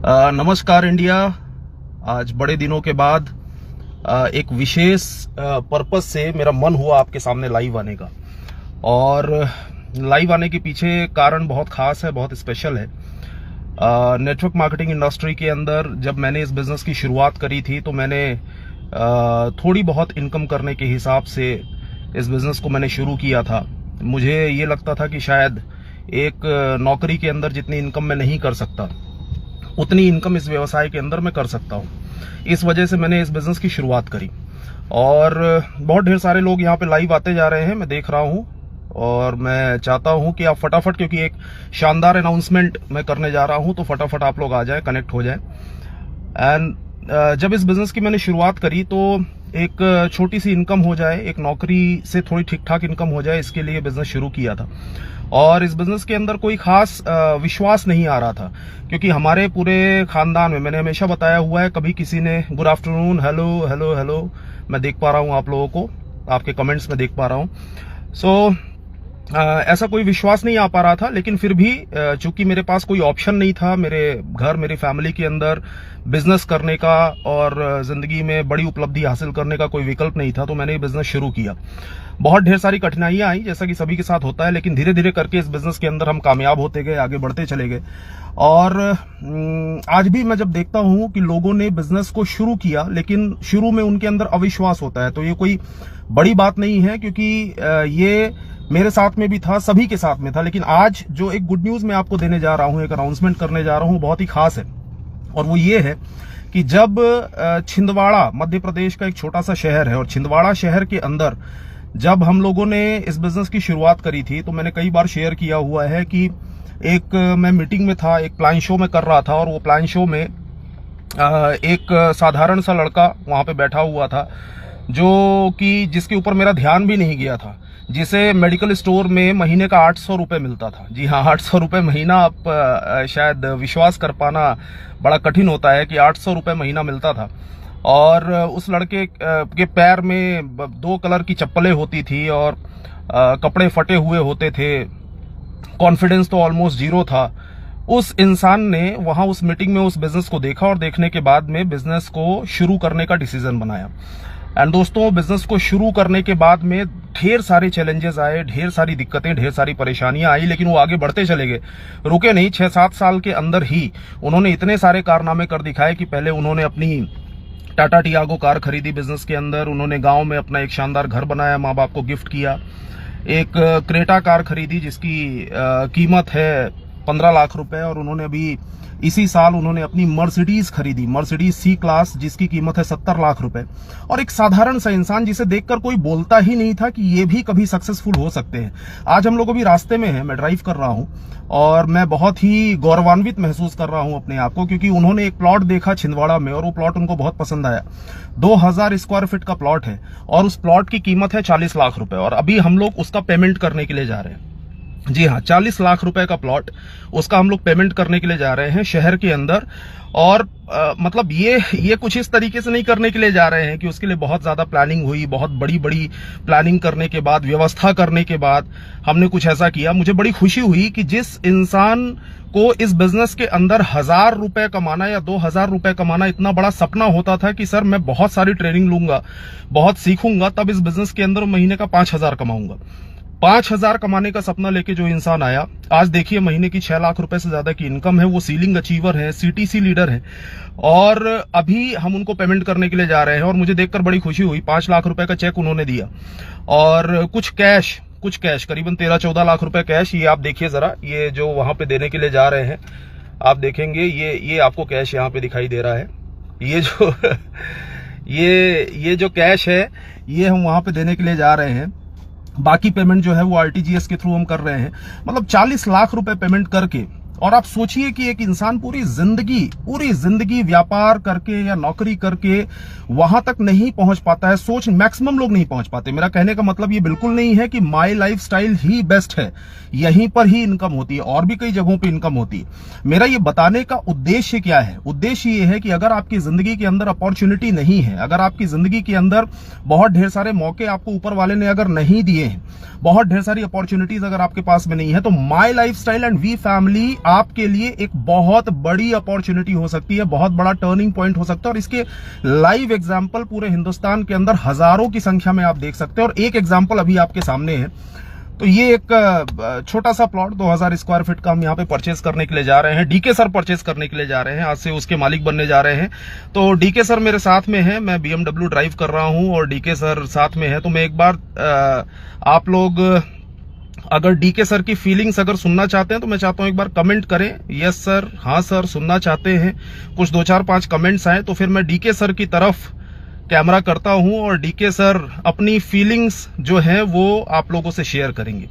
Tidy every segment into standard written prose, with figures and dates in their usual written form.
नमस्कार इंडिया। आज बड़े दिनों के बाद एक विशेष पर्पस से मेरा मन हुआ आपके सामने लाइव आने का। और लाइव आने के पीछे कारण बहुत खास है, बहुत स्पेशल है। नेटवर्क मार्केटिंग इंडस्ट्री के अंदर जब मैंने इस बिजनेस की शुरुआत करी थी तो मैंने थोड़ी बहुत इनकम करने के हिसाब से इस बिजनेस को मैंने शुरू किया था। मुझे ये लगता था कि शायद एक नौकरी के अंदर जितनी इनकम मैं नहीं कर सकता उतनी इनकम इस व्यवसाय के अंदर मैं कर सकता हूँ। इस वजह से मैंने इस बिजनेस की शुरुआत करी और बहुत ढेर सारे लोग यहाँ पे लाइव आते जा रहे हैं, मैं देख रहा हूँ। और मैं चाहता हूँ कि आप फटाफट, क्योंकि एक शानदार अनाउंसमेंट मैं करने जा रहा हूँ, तो फटाफट आप लोग आ जाएं, कनेक्ट हो जाएं। एंड जब इस बिजनेस की मैंने शुरुआत करी तो एक छोटी सी इनकम हो जाए, एक नौकरी से थोड़ी ठीक ठाक इनकम हो जाए, इसके लिए बिजनेस शुरू किया था। और इस बिजनेस के अंदर कोई खास विश्वास नहीं आ रहा था, क्योंकि हमारे पूरे खानदान में मैंने हमेशा बताया हुआ है, कभी किसी ने good afternoon, hello hello hello, मैं देख पा रहा हूँ आप लोगों को, आपके कमेंट्स में देख पा रहा हूँ। सो ऐसा कोई विश्वास नहीं आ पा रहा था। लेकिन फिर भी चूंकि मेरे पास कोई ऑप्शन नहीं था, मेरे घर, मेरी फैमिली के अंदर बिजनेस करने का और जिंदगी में बड़ी उपलब्धि हासिल करने का कोई विकल्प नहीं था, तो मैंने ये बिजनेस शुरू किया। बहुत ढेर सारी कठिनाइयां आई, जैसा कि सभी के साथ होता है, लेकिन धीरे धीरे करके इस बिजनेस के अंदर हम कामयाब होते गए, आगे बढ़ते चले गए। और आज भी मैं जब देखता हूं कि लोगों ने बिजनेस को शुरू किया, लेकिन शुरू में उनके अंदर अविश्वास होता है, तो ये कोई बड़ी बात नहीं है, क्योंकि ये मेरे साथ में भी था, सभी के साथ में था। लेकिन आज जो एक गुड न्यूज मैं आपको देने जा रहा हूं, एक अनाउंसमेंट करने जा रहा हूं, बहुत ही खास है। और वो ये है कि जब छिंदवाड़ा मध्य प्रदेश का एक छोटा सा शहर है, और छिंदवाड़ा शहर के अंदर जब हम लोगों ने इस बिजनेस की शुरुआत करी थी, तो मैंने कई बार शेयर किया हुआ है कि एक मैं मीटिंग में था, एक प्लान शो में कर रहा था, और वो प्लान शो में एक साधारण सा लड़का वहां पे बैठा हुआ था, जो कि जिसके ऊपर मेरा ध्यान भी नहीं गया था, जिसे मेडिकल स्टोर में महीने का 800 रुपए मिलता था। जी हाँ, 800 रुपए महीना। आप शायद विश्वास कर पाना बड़ा कठिन होता है कि 800 रुपए महीना मिलता था। और उस लड़के के पैर में 2 कलर की चप्पलें होती थी और कपड़े फटे हुए होते थे, कॉन्फिडेंस तो ऑलमोस्ट जीरो था। उस इंसान ने वहां उस मीटिंग में उस बिजनेस को देखा, और देखने के बाद में बिजनेस को शुरू करने का डिसीजन बनाया। एंड दोस्तों, बिजनेस को शुरू करने के बाद में ढेर सारे चैलेंजेस आए, ढेर सारी दिक्कतें, ढेर सारी परेशानियां आई, लेकिन वो आगे बढ़ते चले गए, रुके नहीं। 6-7 साल के अंदर ही उन्होंने इतने सारे कारनामे कर दिखाए कि पहले उन्होंने अपनी टाटा टियागो कार खरीदी बिजनेस के अंदर, उन्होंने गांव में अपना एक शानदार घर बनाया, माँ बाप को गिफ्ट किया, एक क्रेटा कार खरीदी जिसकी कीमत है 15 लाख रुपए, और उन्होंने अभी इसी साल उन्होंने अपनी मर्सिडीज खरीदी, मर्सिडीज सी क्लास, जिसकी कीमत है 70 लाख रुपए। और एक साधारण सा इंसान जिसे देखकर कोई बोलता ही नहीं था कि ये भी कभी सक्सेसफुल हो सकते हैं। आज हम लोग अभी रास्ते में हैं, मैं ड्राइव कर रहा हूं, और मैं बहुत ही गौरवान्वित महसूस कर रहा हूं अपने आप को, क्योंकि उन्होंने एक प्लॉट देखा छिंदवाड़ा में, और वो प्लॉट उनको बहुत पसंद आया। 2000 स्क्वायर फीट का प्लॉट है, और उस प्लॉट की कीमत है 40 लाख रुपए, और अभी हम लोग उसका पेमेंट करने के लिए जा रहे हैं। जी हाँ, 40 लाख रुपए का प्लॉट, उसका हम लोग पेमेंट करने के लिए जा रहे हैं शहर के अंदर। और मतलब ये कुछ इस तरीके से नहीं करने के लिए जा रहे हैं कि उसके लिए बहुत ज्यादा प्लानिंग हुई, बहुत बड़ी बड़ी प्लानिंग करने के बाद, व्यवस्था करने के बाद हमने कुछ ऐसा किया। मुझे बड़ी खुशी हुई कि जिस इंसान को इस बिजनेस के अंदर 1000 रुपए कमाना या 2000 रुपए कमाना इतना बड़ा सपना होता था कि सर मैं बहुत सारी ट्रेनिंग लूंगा, बहुत सीखूंगा, तब इस बिजनेस के अंदर महीने का 5000 कमाऊंगा। 5000 कमाने का सपना लेके जो इंसान आया, आज देखिए महीने की 6 लाख रुपए से ज्यादा की इनकम है, वो सीलिंग अचीवर है, सीटीसी लीडर है, और अभी हम उनको पेमेंट करने के लिए जा रहे हैं। और मुझे देखकर बड़ी खुशी हुई, 5 लाख रुपए का चेक उन्होंने दिया, और कुछ कैश करीबन 13-14 लाख रुपए कैश। ये आप देखिए जरा, ये जो वहां पे देने के लिए जा रहे हैं, आप देखेंगे ये आपको कैश यहाँ पे दिखाई दे रहा है। ये जो ये जो कैश है, ये हम वहां पे देने के लिए जा रहे हैं। बाकी पेमेंट जो है वो आरटीजीएस के थ्रू हम कर रहे हैं। मतलब 40 लाख रुपए पेमेंट करके, और आप सोचिए कि एक इंसान पूरी जिंदगी व्यापार करके या नौकरी करके वहां तक नहीं पहुंच पाता है। मैक्सिमम लोग नहीं पहुंच पाते। मेरा कहने का मतलब ये बिल्कुल नहीं है कि माई लाइफस्टाइल ही बेस्ट है, यहीं पर ही इनकम होती है, और भी कई जगहों पे इनकम होती है। मेरा ये बताने का उद्देश्य क्या है? उद्देश्य ये है कि अगर आपकी जिंदगी के अंदर अपॉर्चुनिटी नहीं है, अगर आपकी जिंदगी के अंदर बहुत ढेर सारे मौके आपको ऊपर वाले ने अगर नहीं दिए हैं, बहुत ढेर सारी अपॉर्चुनिटीज अगर आपके पास में नहीं है, तो माई लाइफस्टाइल एंड वी फैमिली आपके लिए एक बहुत बड़ी अपॉर्चुनिटी हो सकती है, बहुत बड़ा टर्निंग पॉइंट हो सकता है। और इसके लाइव एग्जाम्पल पूरे हिंदुस्तान के अंदर हजारों की संख्या में आप देख सकते हैं। और एक एग्जाम्पल अभी आपके सामने है। तो ये एक छोटा सा प्लॉट 2000 स्क्वायर फीट का हम यहाँ पे परचेज करने के लिए जा रहे हैं। डीके सर परचेज करने के लिए जा रहे हैं, आज से उसके मालिक बनने जा रहे हैं। तो डीके सर मेरे साथ में है, मैं BMW ड्राइव कर रहा हूं और डीके सर साथ में है। तो मैं एक बार आप लोग अगर डीके सर की फीलिंग्स अगर सुनना चाहते हैं तो मैं चाहता हूं एक बार कमेंट करें, यस सर, हाँ सर, सुनना चाहते हैं। कुछ 2-4-5 कमेंट्स आए तो फिर मैं डीके सर की तरफ कैमरा करता हूं और डीके सर अपनी फीलिंग्स जो है वो आप लोगों से शेयर करेंगे।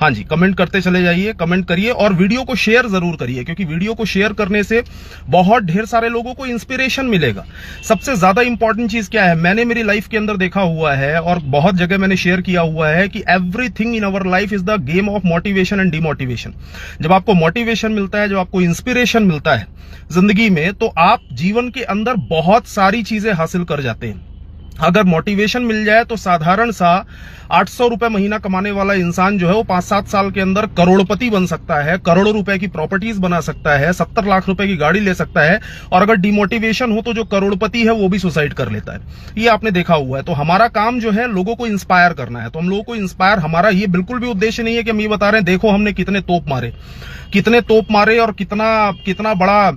हाँ जी, कमेंट करते चले जाइए, कमेंट करिए और वीडियो को शेयर जरूर करिए, क्योंकि वीडियो को शेयर करने से बहुत ढेर सारे लोगों को इंस्पिरेशन मिलेगा। सबसे ज्यादा इंपॉर्टेंट चीज क्या है, मैंने मेरी लाइफ के अंदर देखा हुआ है और बहुत जगह मैंने शेयर किया हुआ है कि everything in our life is the game of motivation and demotivation. जब आपको मोटिवेशन मिलता है, जब आपको इंस्पिरेशन मिलता है जिंदगी में, तो आप जीवन के अंदर बहुत सारी चीजें हासिल कर जाते हैं। अगर मोटिवेशन मिल जाए तो साधारण सा 800 रुपए महीना कमाने वाला इंसान जो है वो 5-7 साल के अंदर करोड़पति बन सकता है, करोड़ों रुपए की प्रॉपर्टीज बना सकता है, 70 लाख रुपए की गाड़ी ले सकता है। और अगर डिमोटिवेशन हो तो जो करोड़पति है वो भी सुसाइड कर लेता है। ये आपने देखा हुआ है। तो हमारा काम जो है लोगों को इंस्पायर करना है। तो हम लोगों को इंस्पायर, हमारा ये बिल्कुल भी उद्देश्य नहीं है कि हम ये बता रहे हैं देखो हमने कितने तोप मारे और कितना बड़ा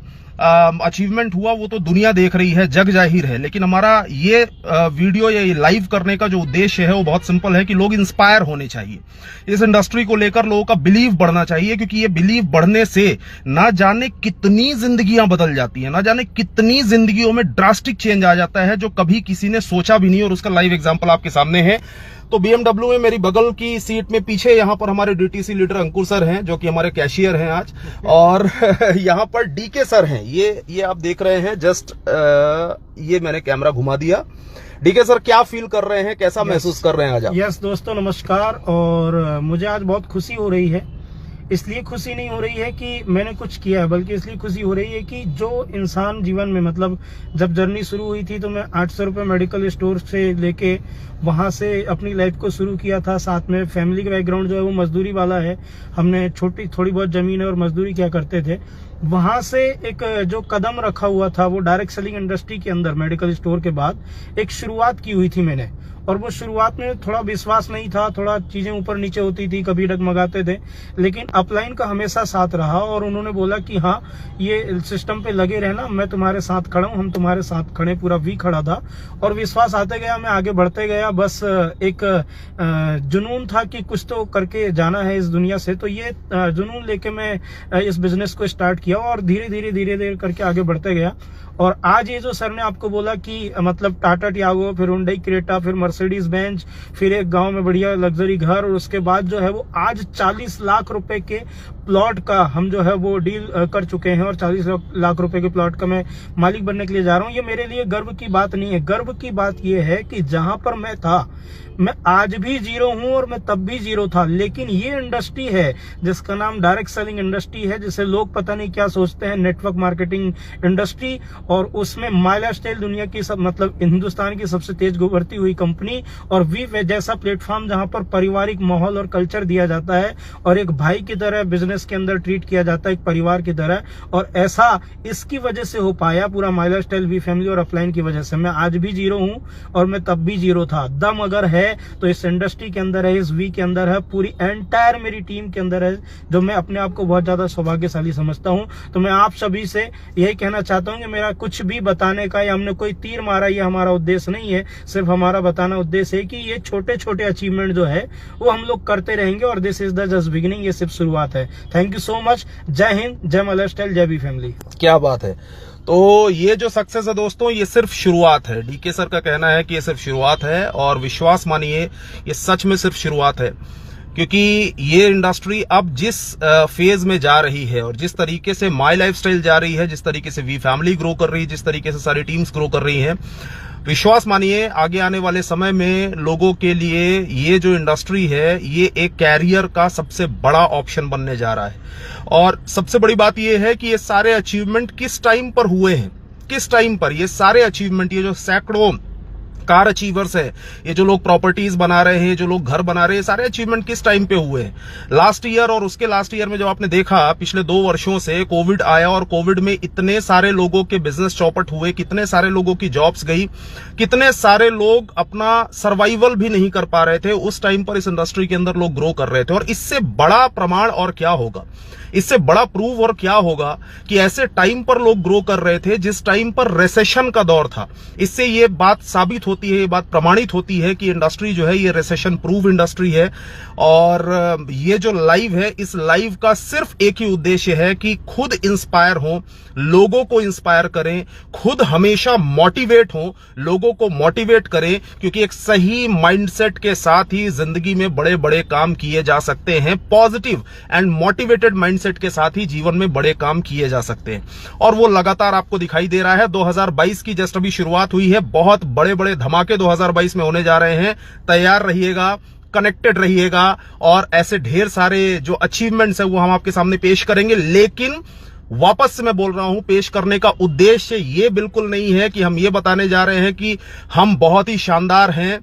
अचीवमेंट हुआ, वो तो दुनिया देख रही है, जग जाहिर है। लेकिन हमारा ये वीडियो या ये लाइव करने का जो उद्देश्य है वो बहुत सिंपल है कि लोग इंस्पायर होने चाहिए। इस इंडस्ट्री को लेकर लोगों का बिलीव बढ़ना चाहिए, क्योंकि ये बिलीव बढ़ने से ना जाने कितनी जिंदगियां बदल जाती हैं, ना जाने कितनी जिंदगियों में ड्रास्टिक चेंज आ जाता है जो कभी किसी ने सोचा भी नहीं। और उसका लाइव एग्जाम्पल आपके सामने है। तो BMW में मेरी बगल की सीट में पीछे यहाँ पर हमारे DTC लीडर अंकुर सर हैं, जो कि हमारे कैशियर हैं आज, और यहाँ पर डीके सर हैं। ये आप देख रहे हैं, जस्ट ये मैंने कैमरा घुमा दिया। डीके सर क्या फील कर रहे हैं, कैसा महसूस कर रहे हैं आज आप? यस दोस्तों, नमस्कार। और मुझे आज बहुत खुशी हो रही है। इसलिए खुशी नहीं हो रही है कि मैंने कुछ किया है, बल्कि इसलिए खुशी हो रही है कि जो इंसान जीवन में, मतलब जब जर्नी शुरू हुई थी तो मैं 800 रुपये मेडिकल स्टोर से लेके वहां से अपनी लाइफ को शुरू किया था। साथ में फैमिली का बैकग्राउंड जो है वो मजदूरी वाला है। हमने थोड़ी बहुत जमीन है और मजदूरी क्या करते थे। वहां से एक जो कदम रखा हुआ था वो डायरेक्ट सेलिंग इंडस्ट्री के अंदर मेडिकल स्टोर के बाद एक शुरुआत की हुई थी मैंने। और वो शुरुआत में थोड़ा विश्वास नहीं था, थोड़ा चीजें ऊपर नीचे होती थी, कभी डगमगाते थे, लेकिन अपलाइन का हमेशा साथ रहा। और उन्होंने बोला कि हाँ, ये सिस्टम पे लगे रहना, मैं तुम्हारे साथ खड़ा हूं, हम तुम्हारे साथ खड़े, पूरा वी खड़ा था। और विश्वास आते गया, मैं आगे बढ़ते गया। बस एक जुनून था कि कुछ तो करके जाना है इस दुनिया से। तो ये जुनून लेके मैं इस बिजनेस को स्टार्ट किया और धीरे धीरे करके आगे बढ़ते गया। और आज ये जो सर ने आपको बोला कि मतलब टाटा टियागो, फिर हुंडई क्रेटा, फिर मर्सिडीज बेंज, फिर एक गांव में बढ़िया लग्जरी घर, और उसके बाद जो है वो आज 40 लाख रुपए के प्लॉट का हम जो है वो डील कर चुके हैं। और 40 लाख रुपए के प्लॉट का मैं मालिक बनने के लिए जा रहा हूं। ये मेरे लिए गर्व की बात नहीं है। गर्व की बात ये है कि जहां पर मैं था, मैं आज भी जीरो हूं और मैं तब भी जीरो था। लेकिन ये इंडस्ट्री है जिसका नाम डायरेक्ट सेलिंग इंडस्ट्री है, जिसे लोग पता नहीं क्या सोचते हैं, नेटवर्क मार्केटिंग इंडस्ट्री। और उसमें माई लाइफस्टाइल दुनिया की मतलब हिंदुस्तान की सबसे तेज उभरती हुई कंपनी, और वी जैसा प्लेटफॉर्म जहां पर पारिवारिक माहौल और कल्चर दिया जाता है और एक भाई की तरह बिजनेस के अंदर ट्रीट किया जाता है, एक परिवार की तरह। और ऐसा इसकी वजह से हो पाया, पूरा माई लाइफस्टाइल वी फैमिली और अपलाइन की वजह से। मैं आज भी जीरो हूं और मैं तब भी जीरो था। दम अगर है तो इस इंडस्ट्री के अंदर है, इस वी के अंदर है, पूरी एंटायर मेरी टीम के अंदर है, जो मैं अपने आप को बहुत ज्यादा सौभाग्यशाली समझता हूं। तो मैं आप सभी से यही कहना चाहता हूं कि मेरा कुछ भी बताने का या हमने कोई तीर मारा, ये हमारा उद्देश्य नहीं है। सिर्फ हमारा बताना उद्देश्य है कि ये छोटे छोटे अचीवमेंट जो है वो हम लोग करते रहेंगे और this is the just beginning, ये सिर्फ शुरुआत है। Thank you so much. जय हिंद, जय माई लाइफस्टाइल, जय वी फैमिली। क्या बात है। तो ये जो सक्सेस है दोस्तों, ये सिर्फ शुरुआत है। डीके सर का कहना है कि ये सिर्फ शुरुआत है, और विश्वास मानिए ये सच में सिर्फ शुरुआत है। क्योंकि ये इंडस्ट्री अब जिस फेज में जा रही है और जिस तरीके से माई लाइफस्टाइल जा रही है, जिस तरीके से वी फैमिली ग्रो कर रही है, जिस तरीके से सारी टीम्स ग्रो कर रही हैं, विश्वास मानिए आगे आने वाले समय में लोगों के लिए ये जो इंडस्ट्री है ये एक कैरियर का सबसे बड़ा ऑप्शन बनने जा रहा है। और सबसे बड़ी बात ये है कि ये सारे अचीवमेंट किस टाइम पर हुए हैं, किस टाइम पर ये सारे अचीवमेंट, ये जो सैकड़ों स्टार अचीवर्स है, ये जो लोग प्रॉपर्टीज बना रहे हैं, जो लोग घर बना रहे हैं, सारे अचीवमेंट किस टाइम पे हुए हैं? लास्ट ईयर और उसके लास्ट ईयर में जब आपने देखा, पिछले 2 वर्षों से कोविड आया और कोविड में इतने सारे लोगों के बिजनेस चौपट हुए, कितने सारे लोगों की जॉब्स गई, कितने सारे लोग अपना सर्वाइवल भी नहीं कर पा रहे थे। उस टाइम पर इस इंडस्ट्री के अंदर लोग ग्रो कर रहे थे। और इससे बड़ा प्रमाण और क्या होगा, इससे बड़ा प्रूव और क्या होगा कि ऐसे टाइम पर लोग ग्रो कर रहे थे जिस टाइम पर रिसेशन का दौर था। इससे ये बात साबित होती है, ये बात प्रमाणित होती है कि इंडस्ट्री जो है ये रिसेशन प्रूव इंडस्ट्री है। और ये जो लाइव है, इस लाइव का सिर्फ एक ही उद्देश्य है कि खुद इंस्पायर हो, लोगों को इंस्पायर करें, खुद हमेशा मोटिवेट हो, लोगों को मोटिवेट करें, क्योंकि एक सही माइंडसेट के साथ ही जिंदगी में बड़े बड़े काम किए जा सकते हैं। पॉजिटिव एंड मोटिवेटेड माइंडसेट के साथ ही जीवन में बड़े काम किए जा सकते हैं। और वो लगातार आपको दिखाई दे रहा है। 2022 की जस्ट अभी शुरुआत हुई है, बहुत बड़े बड़े धमाके 2022 में होने जा रहे हैं। तैयार रहिएगा, कनेक्टेड रहिएगा, और ऐसे ढेर सारे जो अचीवमेंट्स है वो हम आपके सामने पेश करेंगे। लेकिन वापस से मैं बोल रहा हूं, पेश करने का उद्देश्य ये बिल्कुल नहीं है कि हम ये बताने जा रहे हैं कि हम बहुत ही शानदार हैं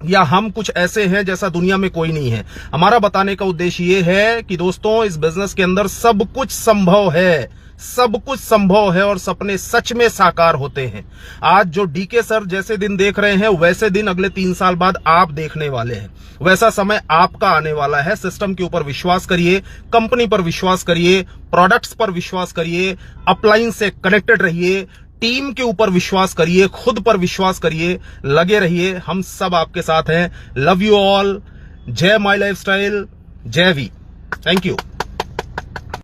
या हम कुछ ऐसे हैं जैसा दुनिया में कोई नहीं है। हमारा बताने का उद्देश्य ये है कि दोस्तों, इस बिजनेस के अंदर सब कुछ संभव है, सब कुछ संभव है और सपने सच में साकार होते हैं। आज जो डीके सर जैसे दिन देख रहे हैं, वैसे दिन अगले 3 साल बाद आप देखने वाले हैं। वैसा समय आपका आने वाला है। सिस्टम के ऊपर विश्वास करिए, कंपनी पर विश्वास करिए, प्रोडक्ट्स पर विश्वास करिए, अपलाइन से कनेक्टेड रहिए, टीम के ऊपर विश्वास करिए, खुद पर विश्वास करिए, लगे रहिए। हम सब आपके साथ हैं। Love you all. जय माई लाइफस्टाइल, जय वी। Thank you.